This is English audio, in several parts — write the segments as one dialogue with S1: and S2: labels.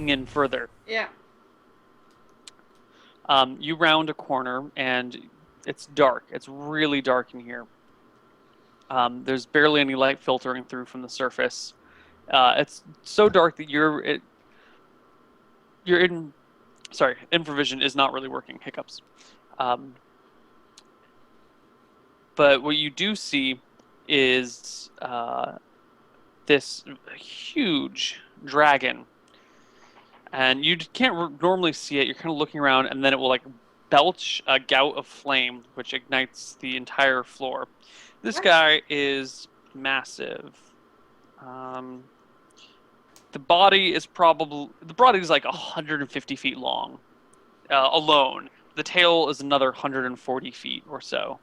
S1: digging in further.
S2: Yeah.
S1: You round a corner, and it's dark. It's really dark in here. There's barely any light filtering through from the surface. It's so dark that infravision is not really working. Hiccups. But what you do see is this huge dragon, and you can't normally see it. You're kind of looking around, and then it will like belch a gout of flame, which ignites the entire floor. This guy is massive. The body is like 150 feet long, alone. The tail is another 140 feet or so.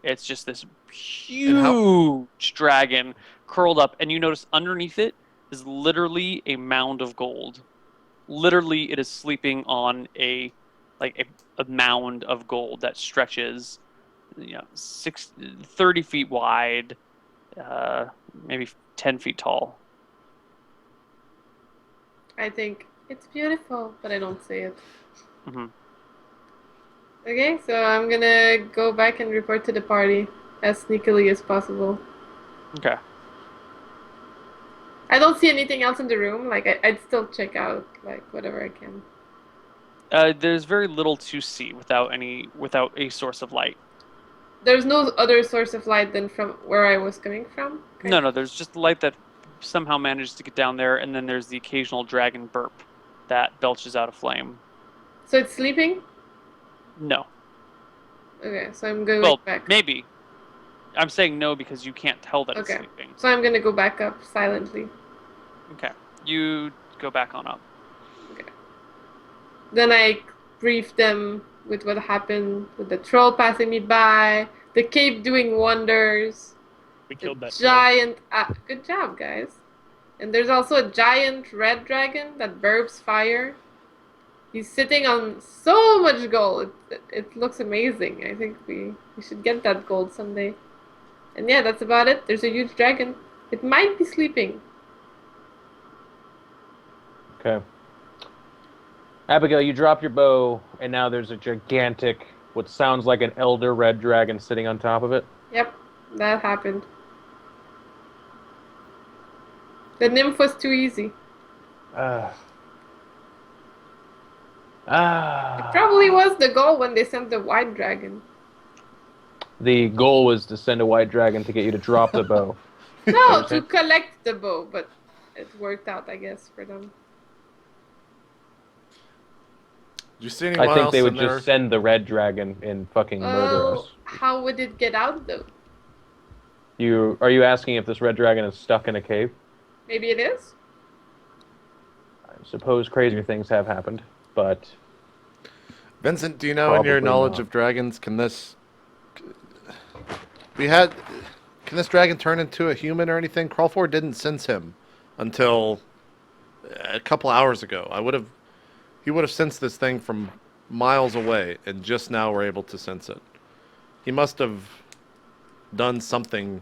S1: It's just this huge dragon curled up, and you notice underneath it is literally a mound of gold. Literally, it is sleeping on a mound of gold that stretches, 30 feet wide, maybe 10 feet tall.
S2: I think it's beautiful, but I don't see it.
S1: Mm-hmm.
S2: Okay, so I'm gonna go back and report to the party as sneakily as possible.
S1: Okay.
S2: I don't see anything else in the room. Like, I'd still check out, like, whatever I can.
S1: There's very little to see without a source of light.
S2: There's no other source of light than from where I was coming from? Okay.
S1: No, there's just light that somehow manages to get down there, and then there's the occasional dragon burp that belches out a flame.
S2: So it's sleeping?
S1: No.
S2: Okay, so I'm going back.
S1: Maybe. I'm saying no because you can't tell that it's sleeping.
S2: So I'm gonna go back up silently.
S1: Okay. You go back on up.
S2: Okay. Then I brief them with what happened, with the troll passing me by, the cape doing wonders.
S3: We killed that
S2: giant. Good job, guys. And there's also a giant red dragon that burps fire. He's sitting on so much gold. It looks amazing. I think we should get that gold someday. And yeah, that's about it. There's a huge dragon. It might be sleeping.
S4: Okay. Abigail, you drop your bow, and now there's a gigantic, what sounds like an elder red dragon sitting on top of it.
S2: Yep, that happened. The nymph was too easy. It probably was the goal when they sent the white dragon.
S4: The goal was to send a white dragon to get you to drop the bow.
S2: No, to collect the bow, but it worked out, I guess, for them.
S5: Did you see anyone
S4: I think
S5: else
S4: they would
S5: in
S4: just
S5: there?
S4: send the red dragon and fucking murder us.
S2: How would it get out, though?
S4: Are you asking if this red dragon is stuck in a cave?
S2: Maybe it is?
S4: I suppose crazier things have happened, but...
S5: Vincent, do you know in your knowledge of dragons, can this dragon turn into a human or anything? Crawford didn't sense him until a couple hours ago. He would have sensed this thing from miles away, and just now we're able to sense it. He must have done something.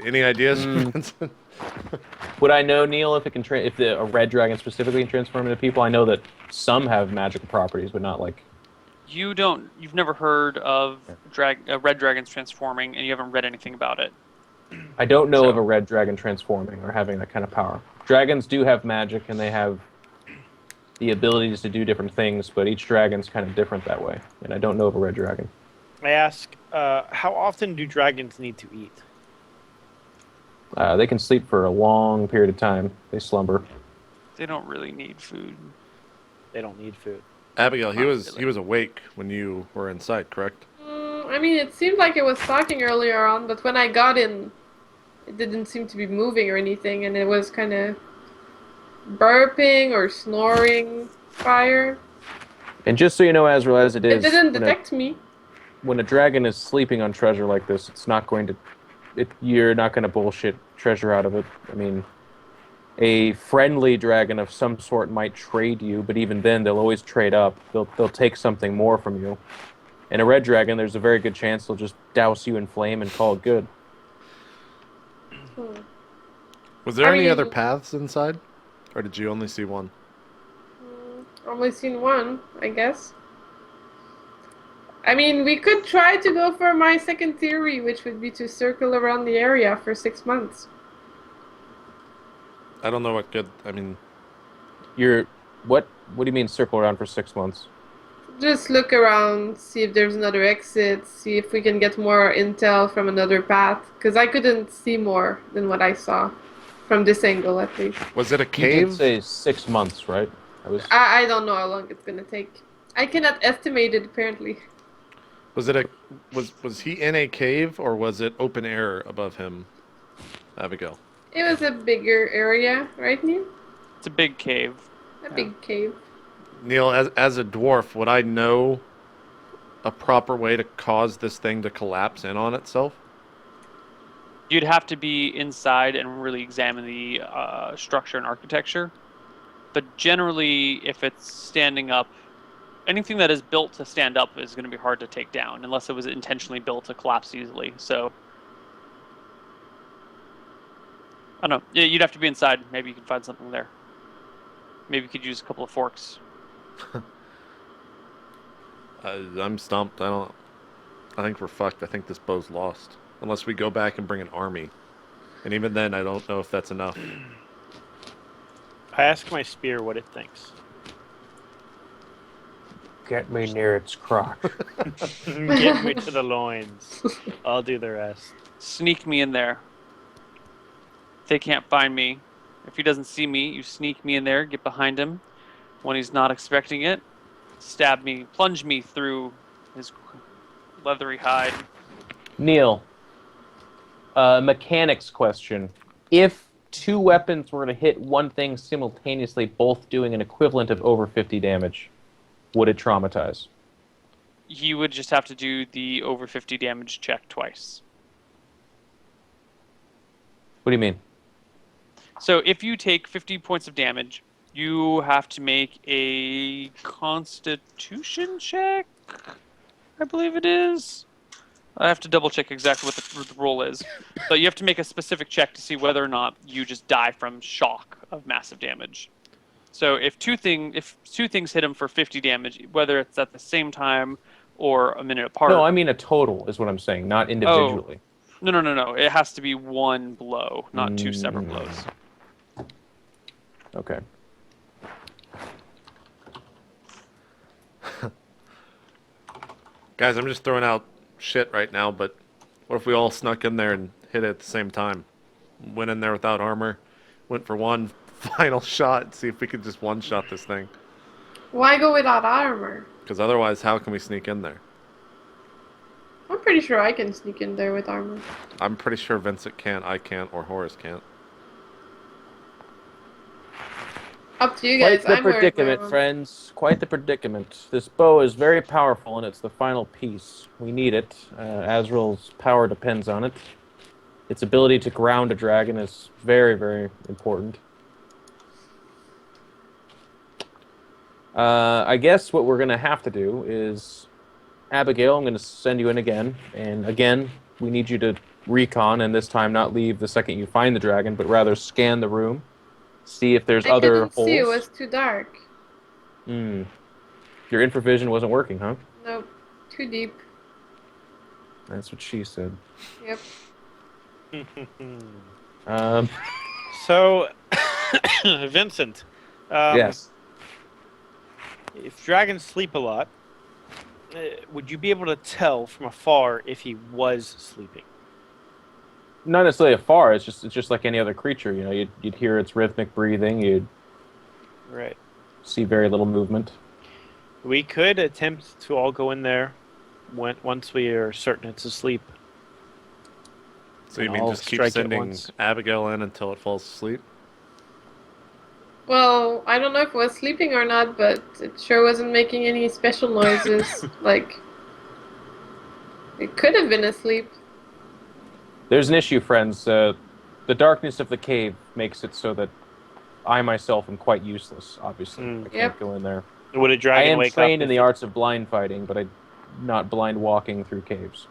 S5: Any ideas, Vincent?
S4: Would I know, Neil, if it can if a red dragon specifically can transform into people? I know that some have magical properties, but not like...
S1: You've never heard of red dragons transforming, and you haven't read anything about it.
S4: I don't know of a red dragon transforming or having that kind of power. Dragons do have magic, and they have the abilities to do different things, but each dragon's kind of different that way, and I don't know of a red dragon.
S3: I ask, how often do dragons need to eat?
S4: They can sleep for a long period of time. They slumber.
S1: They don't really need food.
S3: They don't need food.
S5: Abigail, he was awake when you were in sight, correct?
S2: I mean, it seemed like it was talking earlier on, but when I got in, it didn't seem to be moving or anything, and it was kind of burping or snoring fire.
S4: And just so you know, Azrael, as it is...
S2: It didn't detect me.
S4: When a dragon is sleeping on treasure like this, it's not going to... you're not going to bullshit treasure out of it. I mean, a friendly dragon of some sort might trade you, but even then, they'll always trade up. They'll take something more from you. And a red dragon, there's a very good chance they'll just douse you in flame and call it good.
S5: Was there any other paths inside? Or did you only see one?
S2: Only seen one, I guess. I mean, we could try to go for my second theory, which would be to circle around the area for 6 months.
S5: I don't know what good. I mean,
S4: What do you mean circle around for 6 months?
S2: Just look around, see if there's another exit, see if we can get more intel from another path. Because I couldn't see more than what I saw. From this angle, at least.
S5: was it a
S4: You
S5: cave?
S4: did say 6 months, right?
S2: I don't know how long it's gonna take. I cannot estimate it, apparently.
S5: Was it was he in a cave or was it open air above him, Abigail?
S2: It was a bigger area, right, Neil?
S1: It's a big cave.
S2: A big cave.
S5: Neil, as a dwarf, would I know a proper way to cause this thing to collapse in on itself?
S1: You'd have to be inside and really examine the structure and architecture. But generally, if it's standing up, anything that is built to stand up is going to be hard to take down, unless it was intentionally built to collapse easily. So, I don't know. Yeah, you'd have to be inside. Maybe you can find something there. Maybe you could use a couple of forks.
S5: I'm stumped. I think we're fucked. I think this bow's lost. Unless we go back and bring an army. And even then, I don't know if that's enough.
S3: I ask my spear what it thinks.
S4: Get me near its crotch.
S3: Get me to the loins. I'll do the rest.
S1: Sneak me in there. They can't find me. If he doesn't see me, you sneak me in there, get behind him. When he's not expecting it, stab me, plunge me through his leathery hide.
S4: Neil, mechanics question. If two weapons were to hit one thing simultaneously, both doing an equivalent of over 50 damage, would it traumatize?
S1: You would just have to do the over 50 damage check twice.
S4: What do you mean?
S1: So if you take 50 points of damage, you have to make a Constitution check, I believe it is. I have to double check exactly what the roll is. But you have to make a specific check to see whether or not you just die from shock of massive damage. So if two things hit him for 50 damage, whether it's at the same time or a minute apart.
S4: No, I mean a total is what I'm saying, not individually.
S1: Oh, no. It has to be one blow, not two separate blows.
S4: Okay.
S5: Guys, I'm just throwing out shit right now, but what if we all snuck in there and hit it at the same time? Went in there without armor, went for one final shot, see if we could just one-shot this thing.
S2: Why go without armor?
S5: Because otherwise, how can we sneak in there?
S2: I'm pretty sure I can sneak in there with armor.
S5: I'm pretty sure Vincent can't, I can't, or Horace can't.
S2: Up to you guys.
S4: Quite the
S2: I'm wearing
S4: predicament,
S2: armor.
S4: friends. Quite the predicament. This bow is very powerful, and it's the final piece. We need it. Azrael's power depends on it. Its ability to ground a dragon is very, very important. I guess what we're going to have to do is... Abigail, I'm going to send you in again. And again, we need you to recon, and this time not leave the second you find the dragon, but rather scan the room. See if there's other
S2: couldn't
S4: holes.
S2: see, it was too dark.
S4: Your infravision wasn't working, huh?
S2: Nope. Too deep.
S4: That's what she said.
S2: Yep.
S3: So, Vincent.
S4: Yes.
S3: If dragons sleep a lot, would you be able to tell from afar if he was sleeping?
S4: Not necessarily afar. It's just like any other creature. You know, you'd hear its rhythmic breathing. You'd
S3: Right.
S4: see very little movement.
S3: We could attempt to all go in there once we are certain it's asleep.
S5: So you
S3: And
S5: mean
S3: I'll
S5: just keep
S3: strike at
S5: sending
S3: once.
S5: Abigail in until it falls asleep?
S2: Well, I don't know if it was sleeping or not, but it sure wasn't making any special noises. Like, it could have been asleep.
S4: There's an issue, friends. The darkness of the cave makes it so that I myself am quite useless, obviously. I can't
S2: Yep.
S4: go in there.
S3: Would a
S4: I
S3: dragon
S4: am
S3: wake up?
S4: trained in
S3: if
S4: the arts of blind fighting, but I'm not blind walking through caves.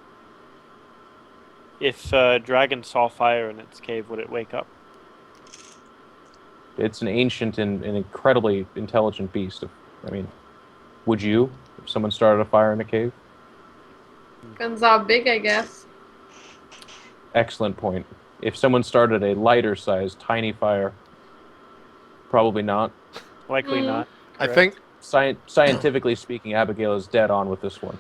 S3: If a dragon saw fire in its cave, would it wake up?
S4: It's an ancient and an incredibly intelligent beast. I mean, would you, if someone started a fire in a cave?
S2: Depends how big, I guess.
S4: Excellent point. If someone started a lighter-sized, tiny fire, probably not.
S3: Likely
S2: Mm.
S3: not.
S5: I
S3: Correct.
S5: think
S4: Scientifically speaking, Abigail is dead on with this one.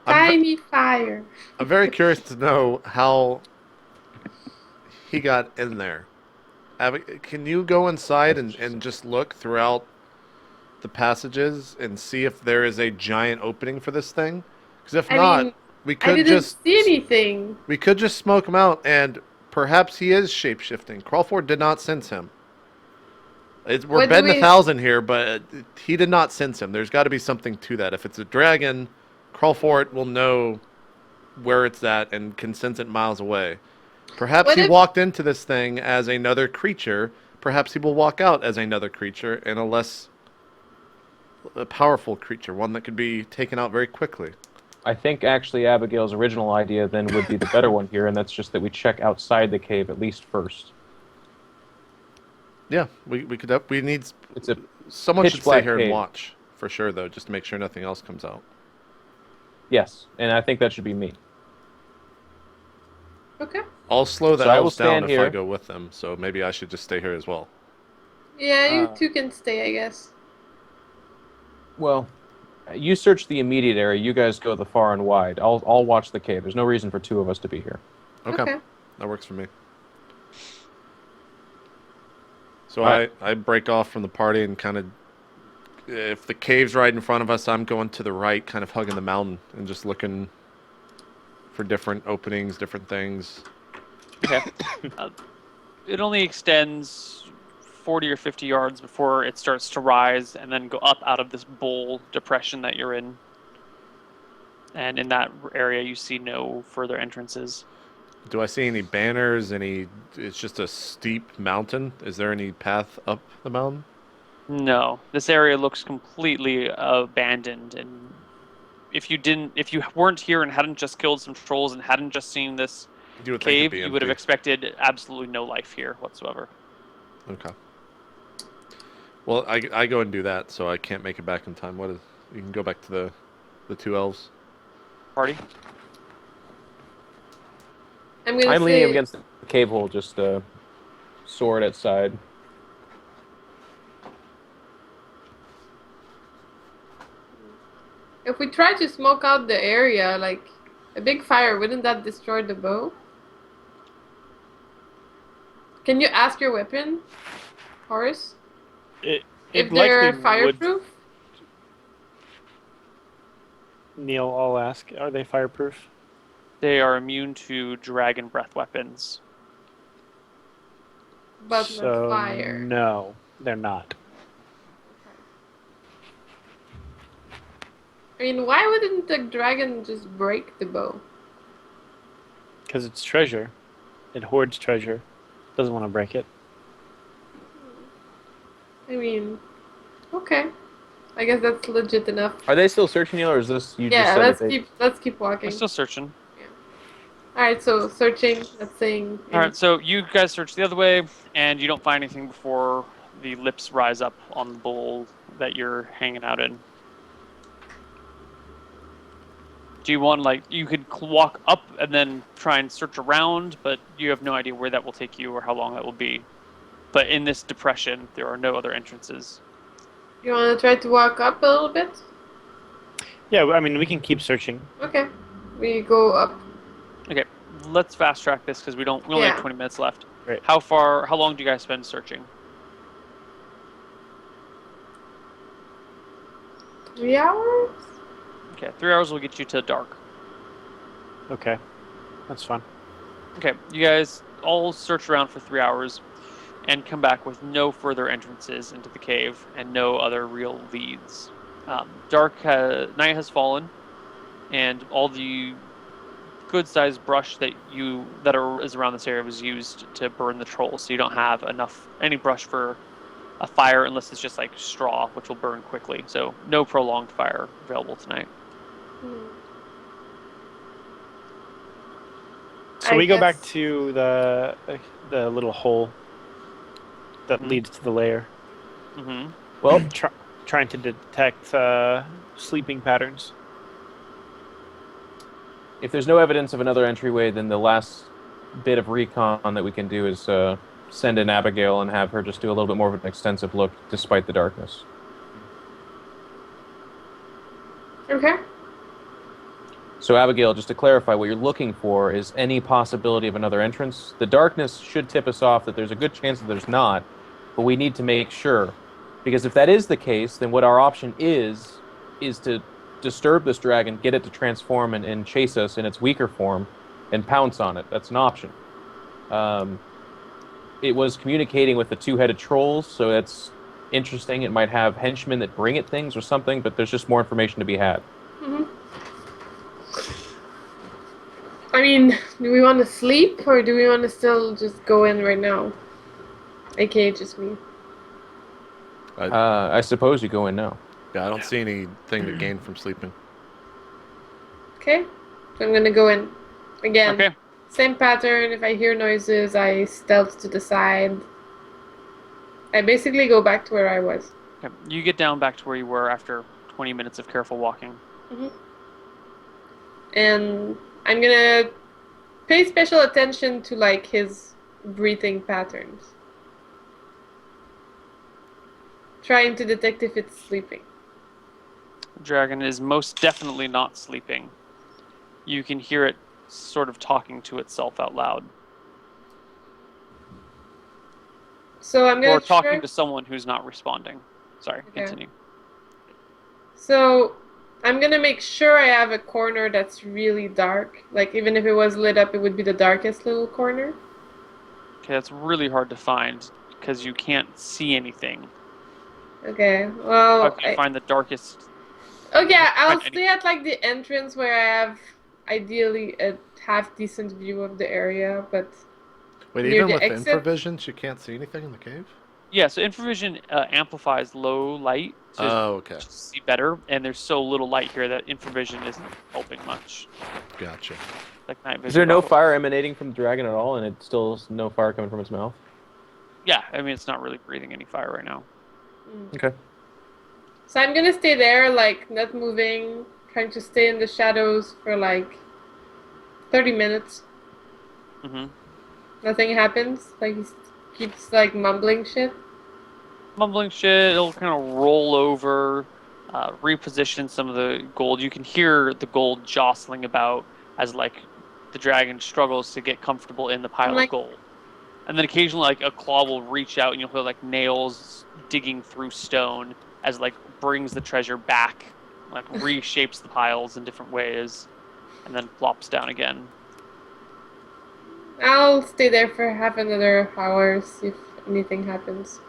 S2: Tiny fire.
S5: I'm very curious to know how he got in there. Can you go inside and just look throughout the passages and see if there is a giant opening for this thing? Because if
S2: I
S5: not,
S2: mean,
S5: we
S2: I
S5: could
S2: didn't
S5: just
S2: see anything.
S5: we could just smoke him out, and perhaps he is shapeshifting. Crawford did not sense him. We're
S2: What do
S5: betting
S2: we-
S5: 1,000 here, but he did not sense him. There's got to be something to that. If it's a dragon, Crawford will know where it's at and can sense it miles away. Perhaps
S2: What
S5: he
S2: if-
S5: walked into this thing as another creature. Perhaps he will walk out as another creature and a powerful creature, one that could be taken out very quickly.
S4: I think actually Abigail's original idea then would be the better one here, and that's just that we check outside the cave at least first.
S5: Yeah, we could. We need
S4: It's a
S5: someone
S4: pitch
S5: should stay
S4: black
S5: here and
S4: cave.
S5: watch for sure, though, just to make sure nothing else comes out.
S4: yes, and I think that should be me.
S2: Okay.
S5: I'll slow the
S4: So I will
S5: elves down
S4: stand
S5: if I
S4: here.
S5: go with them, so maybe I should just stay here as well.
S2: Yeah, you
S3: Uh,
S2: two can stay, I guess.
S4: Well, you search the immediate area. You guys go the far and wide. I'll watch the cave. There's no reason for two of us to be here.
S5: Okay, that works for me. So
S4: Alright.
S5: I break off from the party and kind of, if the cave's right in front of us, I'm going to the right, kind of hugging the mountain and just looking for different openings, different things.
S1: Okay. It only extends 40 or 50 yards before it starts to rise and then go up out of this bowl depression that you're in. And in that area, you see no further entrances.
S5: Do I see any banners? It's just a steep mountain. Is there any path up the mountain?
S1: No, this area looks completely abandoned. And if you weren't here and hadn't just killed some trolls and hadn't just seen this
S5: You would think it'd
S1: cave,
S5: be
S1: you would have
S5: empty.
S1: expected absolutely no life here whatsoever.
S5: Okay. Well, I go and do that, so I can't make it back in time. You can go back to the two elves.
S1: Party?
S2: I'm gonna
S4: I'm
S2: say,
S4: leaning up against the cave hole, just sword at side.
S2: if we try to smoke out the area, like a big fire, wouldn't that destroy the bow? Can you ask your weapon, Horace,
S3: It
S2: if they're
S3: likely would.
S2: fireproof?
S3: Neil, I'll ask. Are they fireproof?
S1: They are immune to dragon breath weapons.
S2: But
S3: So
S2: not fire.
S3: no, they're not.
S2: I mean, why wouldn't the dragon just break the bow?
S3: Because it's treasure. It hoards treasure. Doesn't want to break it.
S2: I mean, okay. I guess that's legit enough.
S4: Are they still searching you, or is this you
S2: Yeah,
S4: just said that they...
S2: let's keep walking.
S1: We're still searching.
S2: All right, so searching. That's saying.
S1: All right, so you guys search the other way, and you don't find anything before the lips rise up on the bowl that you're hanging out in. Do you want, you could walk up and then try and search around, but you have no idea where that will take you or how long that will be. But in this depression, there are no other entrances.
S2: You want to try to walk up a little bit?
S3: Yeah, I mean, we can keep searching.
S2: Okay, we go up.
S1: Okay, let's fast track this because we only
S2: Yeah.
S1: have 20 minutes left.
S3: Right.
S1: How long do you guys spend searching?
S2: 3 hours?
S1: Okay, 3 hours will get you to dark.
S3: Okay, that's fine.
S1: Okay, you guys all search around for 3 hours and come back with no further entrances into the cave and no other real leads. Night has fallen, and all the good-sized brush is around this area was used to burn the trolls, so you don't have any brush for a fire unless it's just like straw, which will burn quickly. So no prolonged fire available tonight.
S3: So
S2: I
S3: we go back
S2: guess-
S3: to the little hole that
S1: Mhm.
S3: leads to the lair.
S1: Mm-hmm.
S4: Well,
S3: Trying to detect sleeping patterns.
S4: if there's no evidence of another entryway, then the last bit of recon that we can do is send in Abigail and have her just do a little bit more of an extensive look, despite the darkness.
S2: Okay.
S4: So, Abigail, just to clarify, what you're looking for is any possibility of another entrance. The darkness should tip us off that there's a good chance that there's not, but we need to make sure. Because if that is the case, then what our option is to disturb this dragon, get it to transform and chase us in its weaker form, and pounce on it. That's an option. It was communicating with the two-headed trolls, so that's interesting. It might have henchmen that bring it things or something, but there's just more information to be had.
S2: Mm-hmm. I mean, do we want to sleep or do we want to still just go in right now? AKA just me.
S4: I suppose you go in now.
S5: Yeah, I don't see anything to gain from sleeping.
S2: Okay. So I'm gonna go in. Again.
S1: Okay.
S2: Same pattern. If I hear noises, I stealth to the side. I basically go back to where I was.
S1: Okay. You get down back to where you were after 20 minutes of careful walking.
S2: Mm-hmm. And I'm gonna pay special attention to like his breathing patterns. Trying to detect if it's sleeping.
S1: The dragon is most definitely not sleeping. You can hear it sort of talking to itself out loud.
S2: So I'm gonna
S1: Or talking
S2: try...
S1: to someone who's not responding. Sorry,
S2: Okay.
S1: continue.
S2: So I'm gonna make sure I have a corner that's really dark. Like even if it was lit up, it would be the darkest little corner.
S1: Okay, that's really hard to find because you can't see anything.
S2: Okay, well...
S1: How can you find the darkest?
S2: Okay, I'll
S1: Find
S2: stay at like the entrance where I have ideally a half decent view of the area, but
S5: Wait,
S2: near
S5: even
S2: the
S5: with
S2: exit?
S5: infravision, you can't see anything in the cave?
S1: Yeah, so infravision amplifies low light, so
S5: Oh, okay.
S1: you see better, and there's so little light here that infravision isn't helping much.
S5: Gotcha.
S1: Like night vision.
S4: Is there no
S1: probably.
S4: fire emanating from the dragon at all, and it still is no fire coming from its mouth?
S1: Yeah, I mean it's not really breathing any fire right now.
S4: Okay.
S2: So I'm gonna stay there, like not moving, trying to stay in the shadows for like 30 minutes.
S1: Mm-hmm.
S2: Nothing happens. Like he keeps like mumbling shit.
S1: Mumbling shit. It'll kind of roll over, reposition some of the gold. You can hear the gold jostling about as like the dragon struggles to get comfortable in the pile
S2: like-
S1: of gold. And then occasionally, like a claw will reach out, and you'll hear like nails digging through stone as like brings the treasure back, like reshapes the piles in different ways, and then plops down again.
S2: I'll stay there for half another hour, see if anything happens.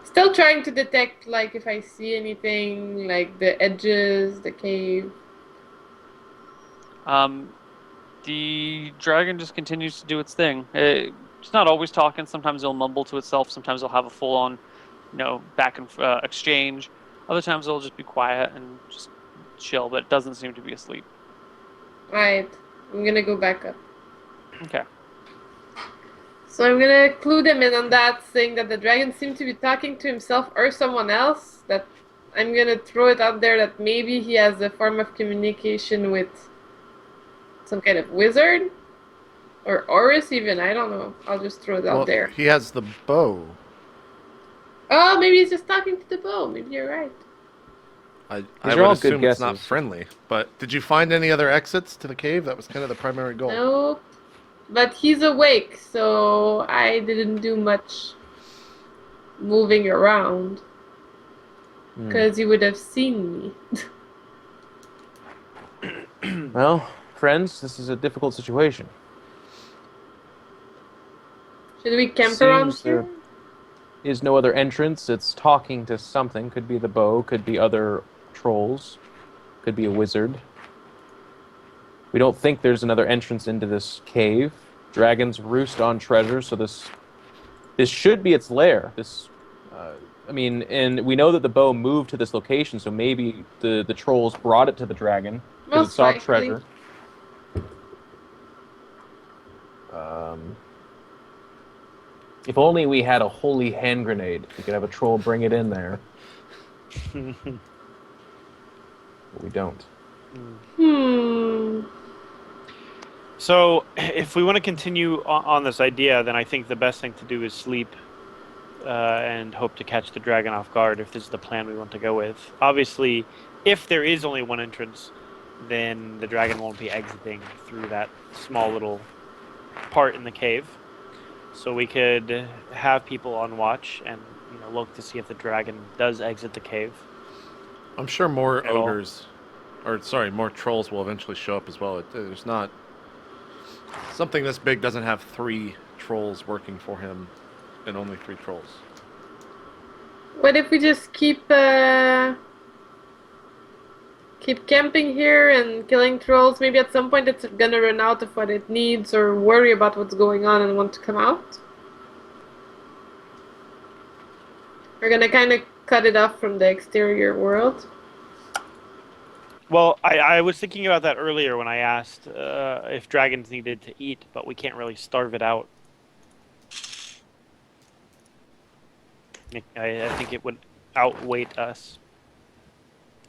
S2: Still trying to detect like if I see anything, like the edges, the cave.
S1: The dragon just continues to do its thing. It's not always talking. Sometimes it'll mumble to itself. Sometimes it'll have a full-on, back and exchange. Other times it'll just be quiet and just chill, but it doesn't seem to be asleep.
S2: Right. I'm gonna go back up.
S1: Okay.
S2: So I'm gonna clue them in on that, saying that the dragon seemed to be talking to himself or someone else. That I'm gonna throw it out there that maybe he has a form of communication with some kind of wizard or Horus even. I don't know. I'll just throw it out there.
S5: He has the bow.
S2: Oh, maybe he's just talking to the bow. Maybe you're right.
S5: I
S4: are
S5: would
S4: all good
S5: assume it's not
S4: guesses.
S5: friendly. But did you find any other exits to the cave? That was kind of the primary goal.
S2: Nope. But he's awake, so I didn't do much moving around. Because he would have seen me.
S4: Well, friends, this is a difficult situation.
S2: Should we camp around
S4: Seems there
S2: here?
S4: is no other entrance. It's talking to something. Could be the bow, could be other trolls, could be a wizard. We don't think there's another entrance into this cave. Dragons roost on treasure, so this should be its lair. And we know that the bow moved to this location, so maybe the trolls brought it to the dragon because it
S2: Most
S4: saw
S2: likely.
S4: treasure. If only we had a holy hand grenade. We could have a troll bring it in there. But we don't.
S3: So, if we want to continue on this idea, then I think the best thing to do is sleep and hope to catch the dragon off guard if this is the plan we want to go with. Obviously, if there is only one entrance, then the dragon won't be exiting through that small little part in the cave. So we could have people on watch and look to see if the dragon does exit the cave.
S5: I'm sure more
S3: At all.
S5: ogres, more trolls will eventually show up as well. There's not something this big doesn't have 3 trolls working for him, and only 3 trolls.
S2: What if we just keep camping here and killing trolls? Maybe at some point it's gonna run out of what it needs, or worry about what's going on and want to come out. We're gonna kind of cut it off from the exterior world.
S3: Well, I was thinking about that earlier when I asked if dragons needed to eat, but we can't really starve it out. I think it would outweight us.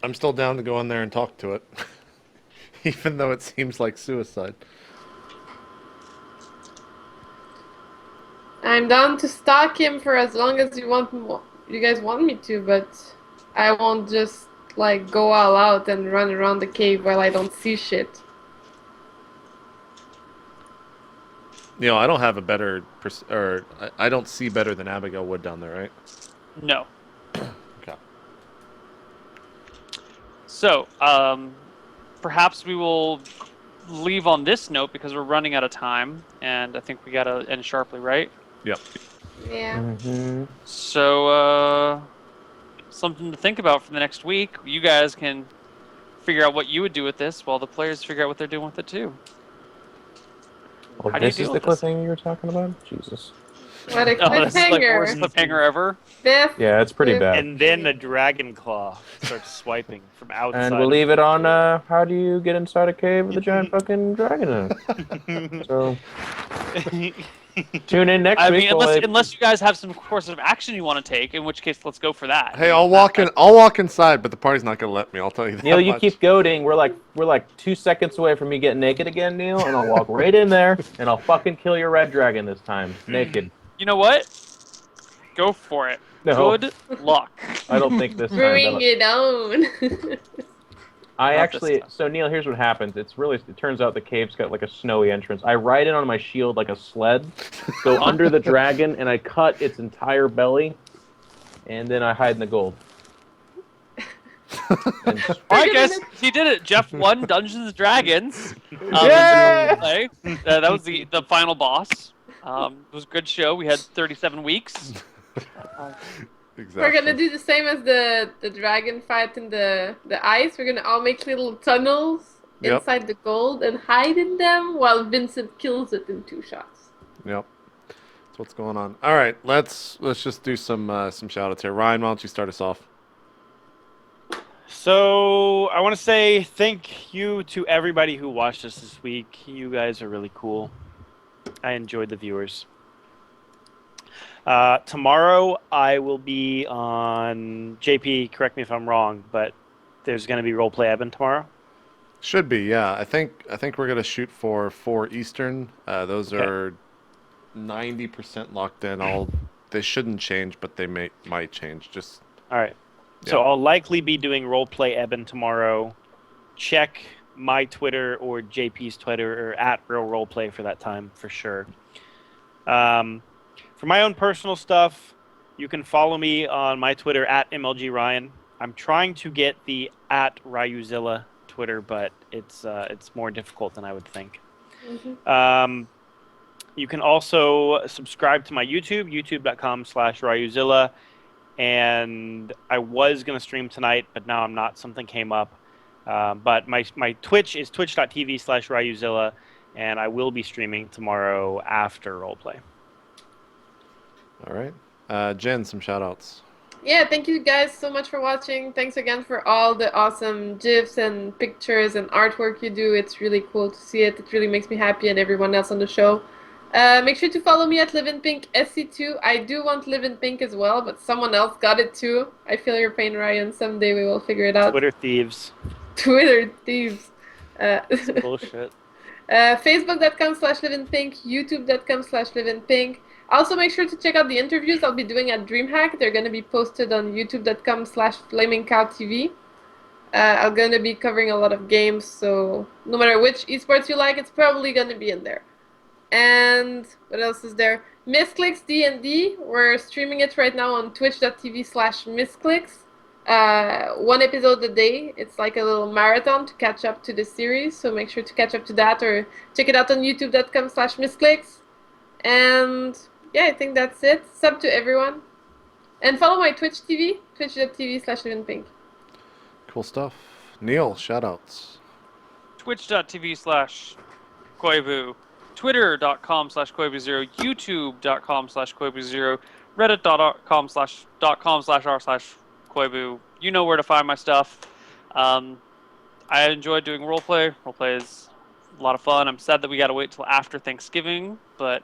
S5: I'm still down to go in there and talk to it, even though it seems like suicide.
S2: I'm down to stalk him for as long as you guys want me to, but I won't just go all out and run around the cave while I don't see shit.
S5: I don't have a better, I don't see better than Abigail would down there, right?
S1: No.
S5: Okay.
S1: So, perhaps we will leave on this note because we're running out of time, and I think we gotta end sharply, right?
S5: Yep.
S2: Yeah.
S1: So, something to think about for the next week. You guys can figure out what you would do with this, while the players figure out what they're doing with it too.
S4: Well,
S1: How do you
S4: this is
S1: deal
S4: the
S1: with this?
S4: cliffhanger you were talking about? Jesus.
S2: What a
S1: Oh, this is like the
S2: cliffhanger.
S1: worst cliffhanger ever.
S2: This
S4: Yeah, it's pretty bad.
S3: And then the dragon claw starts swiping from outside.
S4: And we'll leave it on, how do you get inside a cave with a giant fucking dragon in it? So, tune in next
S1: I
S4: week.
S1: mean, unless you guys have some course of action you want to take, in which case let's go for that.
S5: Hey, I'll walk inside, but the party's not gonna let me. I'll tell you that.
S4: Neil, you
S5: much.
S4: keep goading. We're like 2 seconds away from me getting naked again, Neil, and I'll walk right in there, and I'll fucking kill your red dragon this time, naked.
S1: You know what? Go for it.
S4: No.
S1: Good luck.
S4: I don't think this time.
S2: bring it on.
S4: I
S1: Not
S4: actually,
S1: this time.
S4: so Neil, here's what happens. It turns out the cave's got like a snowy entrance. I ride in on my shield like a sled, go under the dragon, and I cut its entire belly, and then I hide in the gold. And
S1: All right, guys, he did it. Jeff won Dungeons and Dragons.
S4: Yay!
S1: That was the final boss. It was a good show. We had 37 weeks.
S5: Exactly.
S2: We're gonna do the same as the dragon fight in the ice. We're gonna all make little tunnels
S5: Yep.
S2: inside the gold and hide in them while Vincent kills it in 2 shots.
S5: Yep. That's what's going on. All right, let's just do some shout outs here. Ryan, why don't you start us off?
S3: So, I want to say thank you to everybody who watched us this week. You guys are really cool. I enjoyed the viewers. Tomorrow, I will be on JP, correct me if I'm wrong, but there's going to be Roleplay Eben tomorrow.
S5: Should be, yeah. I think we're gonna shoot for 4 Eastern. Those
S3: Okay.
S5: are 90% locked in. They shouldn't change, but they might change. Just
S3: All right. So
S5: Yeah.
S3: I'll likely be doing Roleplay Eben tomorrow. Check my Twitter or JP's Twitter or at Real Roleplay for that time for sure. For my own personal stuff, you can follow me on my Twitter at MLGRyan. I'm trying to get the at Ryuzilla Twitter, but it's more difficult than I would think. You can also subscribe to my YouTube, youtube.com/Ryuzilla. And I was going to stream tonight, but now I'm not. Something came up. But my Twitch is twitch.tv/Ryuzilla, and I will be streaming tomorrow after Roleplay.
S5: all right. Jen, some shout outs.
S2: Yeah, thank you guys so much for watching. Thanks again for all the awesome GIFs and pictures and artwork you do. It's really cool to see it. It really makes me happy and everyone else on the show. Make sure to follow me at LivinPink SC2. I do want LivinPink as well, but someone else got it too. I feel your pain, Ryan. Someday we will figure it out.
S3: Twitter thieves.
S2: Twitter thieves.
S3: Bullshit.
S2: Facebook.com/LivinPink, YouTube.com/LivinPink. Also, make sure to check out the interviews I'll be doing at DreamHack. They're going to be posted on YouTube.com/FlamingCowTV. I'm going to be covering a lot of games, so no matter which esports you like, it's probably going to be in there. And what else is there? Misclicks D&D. We're streaming it right now on twitch.tv/misclicks. One episode a day. It's like a little marathon to catch up to the series, so make sure to catch up to that or check it out on youtube.com/misclicks. And yeah, I think that's it. Sub to everyone. And follow my Twitch TV, twitch.tv/LivinPink.
S5: Cool stuff. Neal, shoutouts.
S1: Twitch.tv/Koivu, Twitter.com/Koivu0, YouTube.com/Koivu0, Reddit.com/r/Koivu. You know where to find my stuff. I enjoy doing roleplay. Roleplay is a lot of fun. I'm sad that we gotta wait till after Thanksgiving, but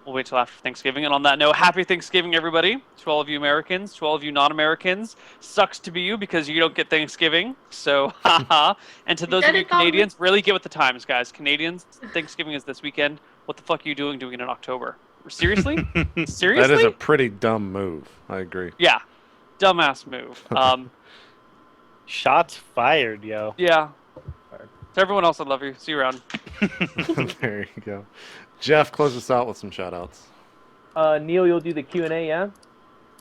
S1: we'll wait till after Thanksgiving. And on that note, happy Thanksgiving, everybody. To all of you Americans, to all of you non-Americans. Sucks to be you because you don't get Thanksgiving. So, haha. And to those of you Canadians, really get with the times, guys. Canadians, Thanksgiving is this weekend. What the fuck are you doing it in October? Seriously? Seriously?
S5: That is a pretty dumb move. I agree.
S1: Yeah. Dumbass move.
S3: Shots fired, yo.
S1: Yeah. To everyone else, I love you. See you around.
S5: There you go. Jeff, close us out with some shoutouts.
S4: Neal, you'll do the Q&A, yeah?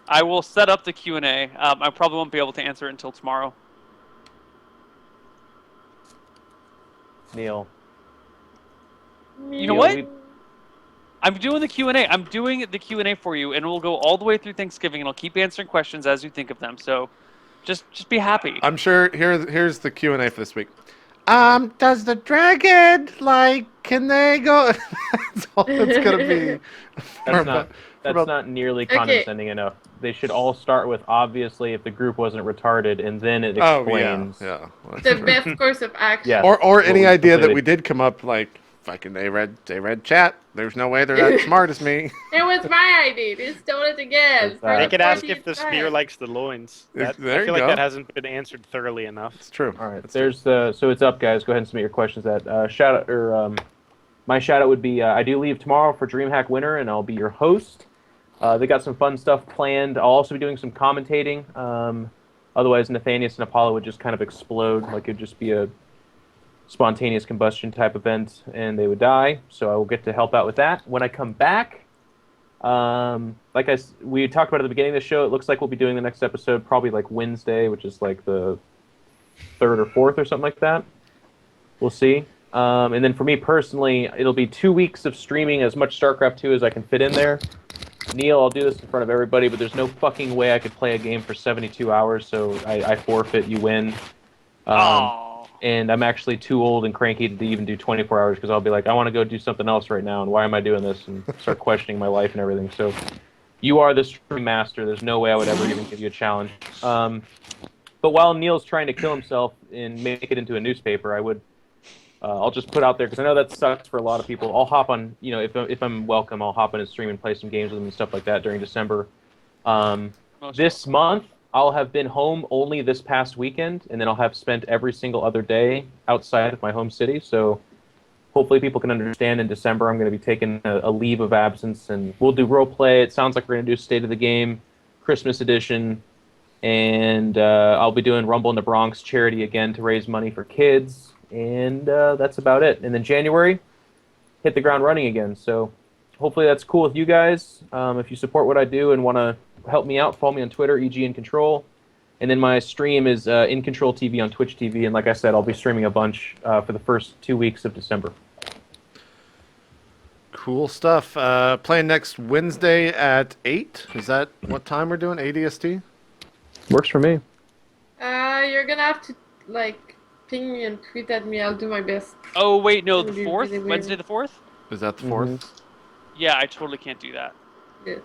S1: I will set up the Q&A. I probably won't be able to answer it until tomorrow.
S4: Neal.
S1: You know what? I'm doing the Q&A. I'm doing the Q&A for you, and we'll go all the way through Thanksgiving, and I'll keep answering questions as you think of them. So, just be happy.
S5: I'm sure. Here's the Q&A for this week. Does the dragon can they go? That's all it's gonna be.
S4: That's not nearly condescending enough. They should all start with obviously if the group wasn't retarded, and then it explains.
S5: Yeah.
S2: The best course of action.
S4: Yeah.
S5: Or any idea that we did come up like fucking they read chat. There's no way they're that smart as me.
S2: It was my idea. Just stole it again.
S3: They could ask if the spear likes the loins.
S5: There
S3: I
S5: you
S3: feel like
S5: go.
S3: that hasn't been answered thoroughly enough.
S5: It's true.
S4: All right. So it's up, guys. Go ahead and submit your questions. My shout out would be I do leave tomorrow for DreamHack Winter, and I'll be your host. They got some fun stuff planned. I'll also be doing some commentating. Otherwise, Nathanius and Apollo would just kind of explode. Like it'd just be a spontaneous combustion type event, and they would die. So I will get to help out with that. When I come back, we talked about at the beginning of the show, it looks like we'll be doing the next episode probably like Wednesday, which is like the 3rd or 4th or something like that. We'll see. And then for me personally, it'll be 2 weeks of streaming as much StarCraft 2 as I can fit in there. Neal, I'll do this in front of everybody, but there's no fucking way I could play a game for 72 hours, so I forfeit, you win. And I'm actually too old and cranky to even do 24 hours because I'll be like, I want to go do something else right now, and why am I doing this? And start questioning my life and everything. So you are the stream master. There's no way I would ever even give you a challenge. But while Neal's trying to kill himself and make it into a newspaper, I'll just put out there, because I know that sucks for a lot of people. I'll hop on, if I'm welcome, I'll hop on his stream and play some games with him and stuff like that during December. This month, I'll have been home only this past weekend, and then I'll have spent every single other day outside of my home city. So hopefully people can understand in December I'm going to be taking a leave of absence, and we'll do role play. It sounds like we're going to do State of the Game, Christmas edition, and I'll be doing Rumble in the Bronx charity again to raise money for kids, and that's about it. And then January, hit the ground running again. So hopefully that's cool with you guys. If you support what I do and want to help me out, follow me on Twitter, iNcontroL. And then my stream is iNcontroL TV on Twitch TV. And like I said, I'll be streaming a bunch for the first 2 weeks of December.
S5: Cool stuff. Playing next Wednesday at 8. Is that what time we're doing? ADST?
S4: Works for me.
S2: You're gonna have to ping me and tweet at me. I'll do my best.
S1: Oh wait, no, the
S2: It'll be
S1: 4th?
S2: really weird.
S1: Wednesday the 4th?
S5: Is that the 4th?
S1: Yeah, I totally can't do that.
S2: Yeah.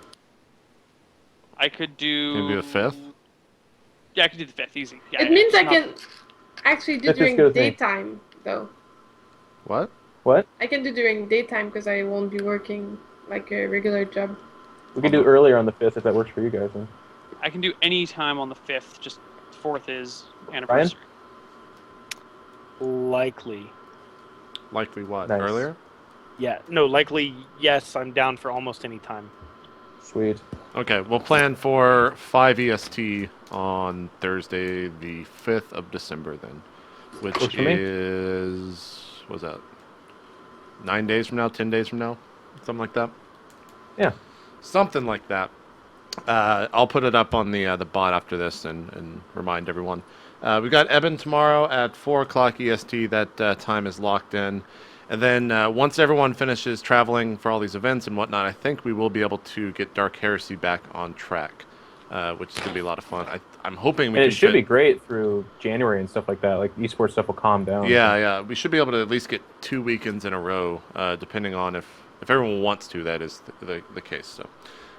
S1: I could do...
S5: Maybe the 5th?
S1: Yeah, I could do the 5th, easy. Yeah,
S2: It means I can actually do
S4: That's just
S2: during
S4: good with me.
S2: daytime, though.
S5: What?
S4: What?
S2: I can do during daytime because I won't be working like a regular job.
S4: We could do earlier on the 5th if that works for you guys. Then.
S1: I can do any time on the 5th. Just 4th is anniversary.
S3: Likely.
S5: Likely what?
S4: Nice.
S5: Earlier?
S3: Yeah. No, likely, yes, I'm down for almost any time.
S4: Sweet.
S5: Okay, we'll plan for 5 EST on Thursday, the 5th of December, then. Which
S4: Works for me.
S5: is... What's that? 9 days from now? 10 days from now? Something like that?
S4: Yeah.
S5: Something like that. I'll put it up on the bot after this and remind everyone. We've got Eben tomorrow at 4 o'clock EST. That time is locked in. And then once everyone finishes traveling for all these events and whatnot, I think we will be able to get Dark Heresy back on track, which is going to be a lot of fun. I'm hoping we
S4: And
S5: can
S4: it should
S5: fit-
S4: be great through January and stuff like that. Like esports stuff will calm down.
S5: Yeah. We should be able to at least get 2 weekends in a row, depending on if everyone wants to. That is the case. So,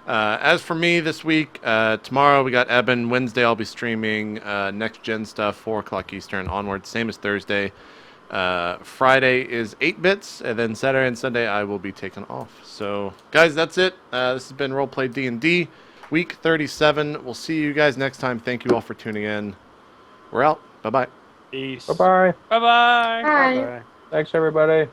S5: as for me this week, tomorrow we got Eben. Wednesday I'll be streaming next gen stuff, 4 o'clock Eastern onward, same as Thursday. Friday is 8 bits, and then Saturday and Sunday I will be taken off. So, guys, that's it. This has been Roleplay D&D, week 37. We'll see you guys next time. Thank you all for tuning in. We're out. Bye-bye.
S3: Peace.
S4: Bye-bye.
S1: Bye-bye.
S2: Bye.
S3: Bye.
S4: Thanks, everybody.